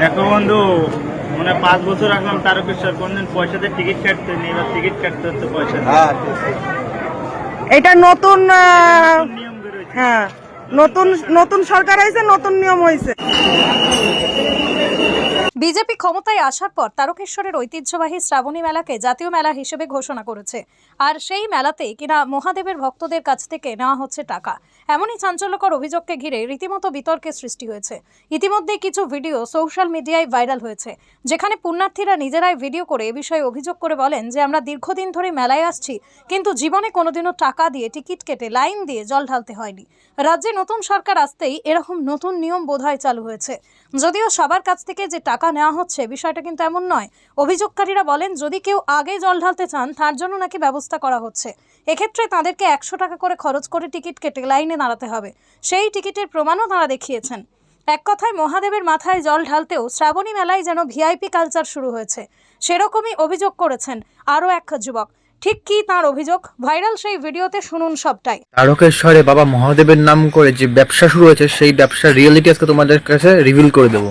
দেখো বন্ধু, মানে 5 বছর রাখলাম তারকেশ্বর, কোনদিন পয়সাতে টিকিট কাটতে নেই, এবার টিকিট কাটতে হচ্ছে পয়সা দিয়ে। এটা নতুন নিয়ম বেরোয়। হ্যাঁ, নতুন নতুন সরকার হয়েছে, নতুন নিয়ম হয়েছে। বিজেপি ক্ষমতায় আসার পর তারকেশ্বরের ঐতিহ্যবাহী শ্রাবণী মেলাকে জাতীয় মেলা হিসেবে ঘোষণা করেছে। আর সেই মেলাতে কিনা মহাদেবের ভক্তদের কাছ থেকে নেওয়া হচ্ছে টাকা। এমনই চাঞ্চল্যকর অভিযোগকে ঘিরে রীতিমতো বিতর্কের সৃষ্টি হয়েছে। ইতিমধ্যে কিছু ভিডিও সোশ্যাল মিডিয়ায় ভাইরাল হয়েছে, যেখানে পুণ্যার্থীরা নিজেরাই ভিডিও করে এ বিষয়ে অভিযোগ করে বলেন যে আমরা দীর্ঘদিন ধরে মেলায় আসছি, কিন্তু জীবনে কোনোদিনও টাকা দিয়ে টিকিট কেটে লাইন দিয়ে জল ঢালতে হয়নি। রাজ্যে নতুন সরকার আসতেই এরকম নতুন নিয়ম বোধহয় চালু হয়েছে। যদিও সবার কাছ থেকে যে টাকা নেওয়া হচ্ছে বিষয়টা কিন্তু এমন নয়। অভিযোগকারীরা বলেন যদি কেউ আগে জল ঢালতে চান তার জন্য নাকি ব্যবস্থা করা হচ্ছে। এক্ষেত্রে তাদেরকে 100 টাকা করে খরচ করে টিকিট কেটে লাইনে দাঁড়াতে হবে। সেই টিকিটের প্রমাণও তারা দেখিয়েছেন। এক কথায় মহাদেবের মাথায় জল ঢালতেও শ্রাবণী মেলায় যেন ভিআইপি কালচার শুরু হয়েছে, সেরকমই অভিযোগ করেছেন আরও এক যুবক। ঠিক কি তার অভিযোগ? ভাইরাল সেই ভিডিওতে শুনুন সবটাই। তারকেশ্বরে বাবা মহাদেবের নাম করে যে ব্যবসা শুরু হয়েছে, সেই ব্যবসার রিয়েলিটি আজকে তোমাদের কাছে রিভিল করে দেবো।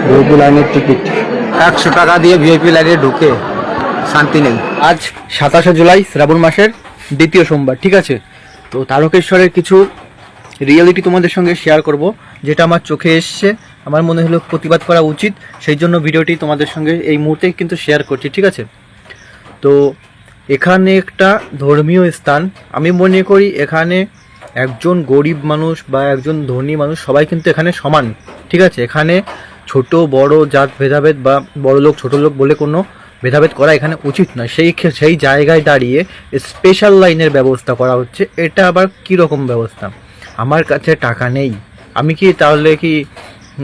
ভিআইপি লাইনের টিকিট 100 টাকা দিয়ে ভিআইপি লাইনে ঢুকে শান্তি নেই। আজ 27শে জুলাই, শ্রাবণ মাসের দ্বিতীয় সোমবার, ঠিক আছে? তো তারকেশ্বরের কিছু রিয়েলিটি তোমাদের সঙ্গে শেয়ার করব, যেটা আমার চোখে এসছে, আমার মনে হলো প্রতিবাদ করা উচিত, সেই জন্য ভিডিওটি তোমাদের সঙ্গে এই মুহূর্তে কিন্তু শেয়ার করছি, ঠিক আছে? তো এখানে একটা ধর্মীয় স্থান, আমি মনে করি এখানে একজন গরিব মানুষ বা একজন ধনী মানুষ সবাই কিন্তু এখানে সমান, ঠিক আছে? এখানে ছোট বড় জাত ভেদাভেদ বা বড় লোক ছোট লোক বলে কোনো ভেদাভেদ করা এখানে উচিত নয়। সেই জায়গায় দাঁড়িয়ে স্পেশাল লাইনের ব্যবস্থা করা হচ্ছে। এটা আবার কীরকম ব্যবস্থা? আমার কাছে টাকা নেই, আমি কি তাহলে কি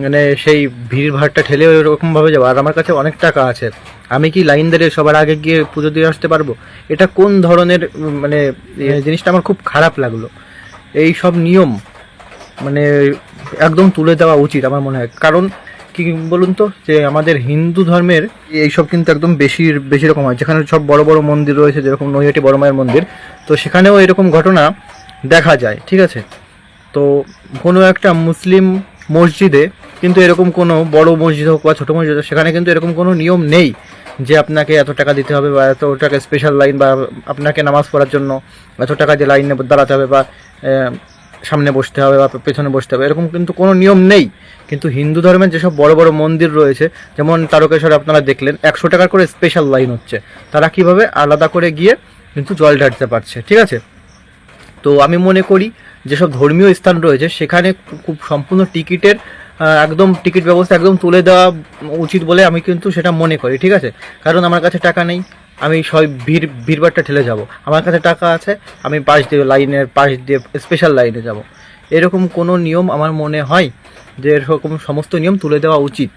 মানে সেই ভিড় ভাড়টা ঠেলে ওরকমভাবে যাবো? আর আমার কাছে অনেক টাকা আছে, আমি কি লাইন দাঁড়িয়ে সবার আগে গিয়ে পুজো দিয়ে আসতে পারবো? এটা কোন ধরনের মানে জিনিসটা আমার খুব খারাপ লাগলো। এই সব নিয়ম মানে একদম তুলে দেওয়া উচিত আমার মনে হয়। কারণ কি বলুন তো, যে আমাদের হিন্দু ধর্মের এইসব কিন্তু একদম বেশি রকম হয়। যেখানে সব বড় বড় মন্দির রয়েছে, যেরকম নৈহাটি বড় মায়ের মন্দির, তো সেখানেও এরকম ঘটনা দেখা যায়, ঠিক আছে? তো কোনো একটা মুসলিম মসজিদে কিন্তু এরকম কোনো বড় মসজিদ হোক বা ছোটো মসজিদ হোক, সেখানে কিন্তু এরকম কোনো নিয়ম নেই যে আপনাকে এত টাকা দিতে হবে বা এত টাকা স্পেশাল লাইন, বা আপনাকে নামাজ পড়ার জন্য এত টাকা দিয়ে লাইনে দাঁড়াতে হবে বা সামনে বসতে হবে বা পেছনে বসতে হবে, এরকম কিন্তু কোনো নিয়ম নেই। কিন্তু হিন্দু ধর্মের যেসব বড় বড় মন্দির রয়েছে, যেমন তারকেশ্বরে আপনারা দেখলেন 100 টাকার করে স্পেশাল লাইন হচ্ছে, তারা কিভাবে আলাদা করে গিয়ে কিন্তু জল ঢালতে পারছে, ঠিক আছে? তো আমি মনে করি যেসব ধর্মীয় স্থান রয়েছে সেখানে খুব সম্পূর্ণ টিকিটের একদম টিকিট ব্যবস্থা একদম তুলে দেওয়া উচিত বলে আমি কিন্তু সেটা মনে করি, ঠিক আছে? কারণ আমার কাছে টাকা নেই, আমি সব ভিড়ভাড়টা ঠেলে যাব। আমার কাছে টাকা আছে, আমি লাইনের পাশ দিয়ে স্পেশাল লাইনে যাব। এরকম কোনো নিয়ম আমার মনে হয় যে এরকম সমস্ত নিয়ম তুলে দেওয়া উচিত।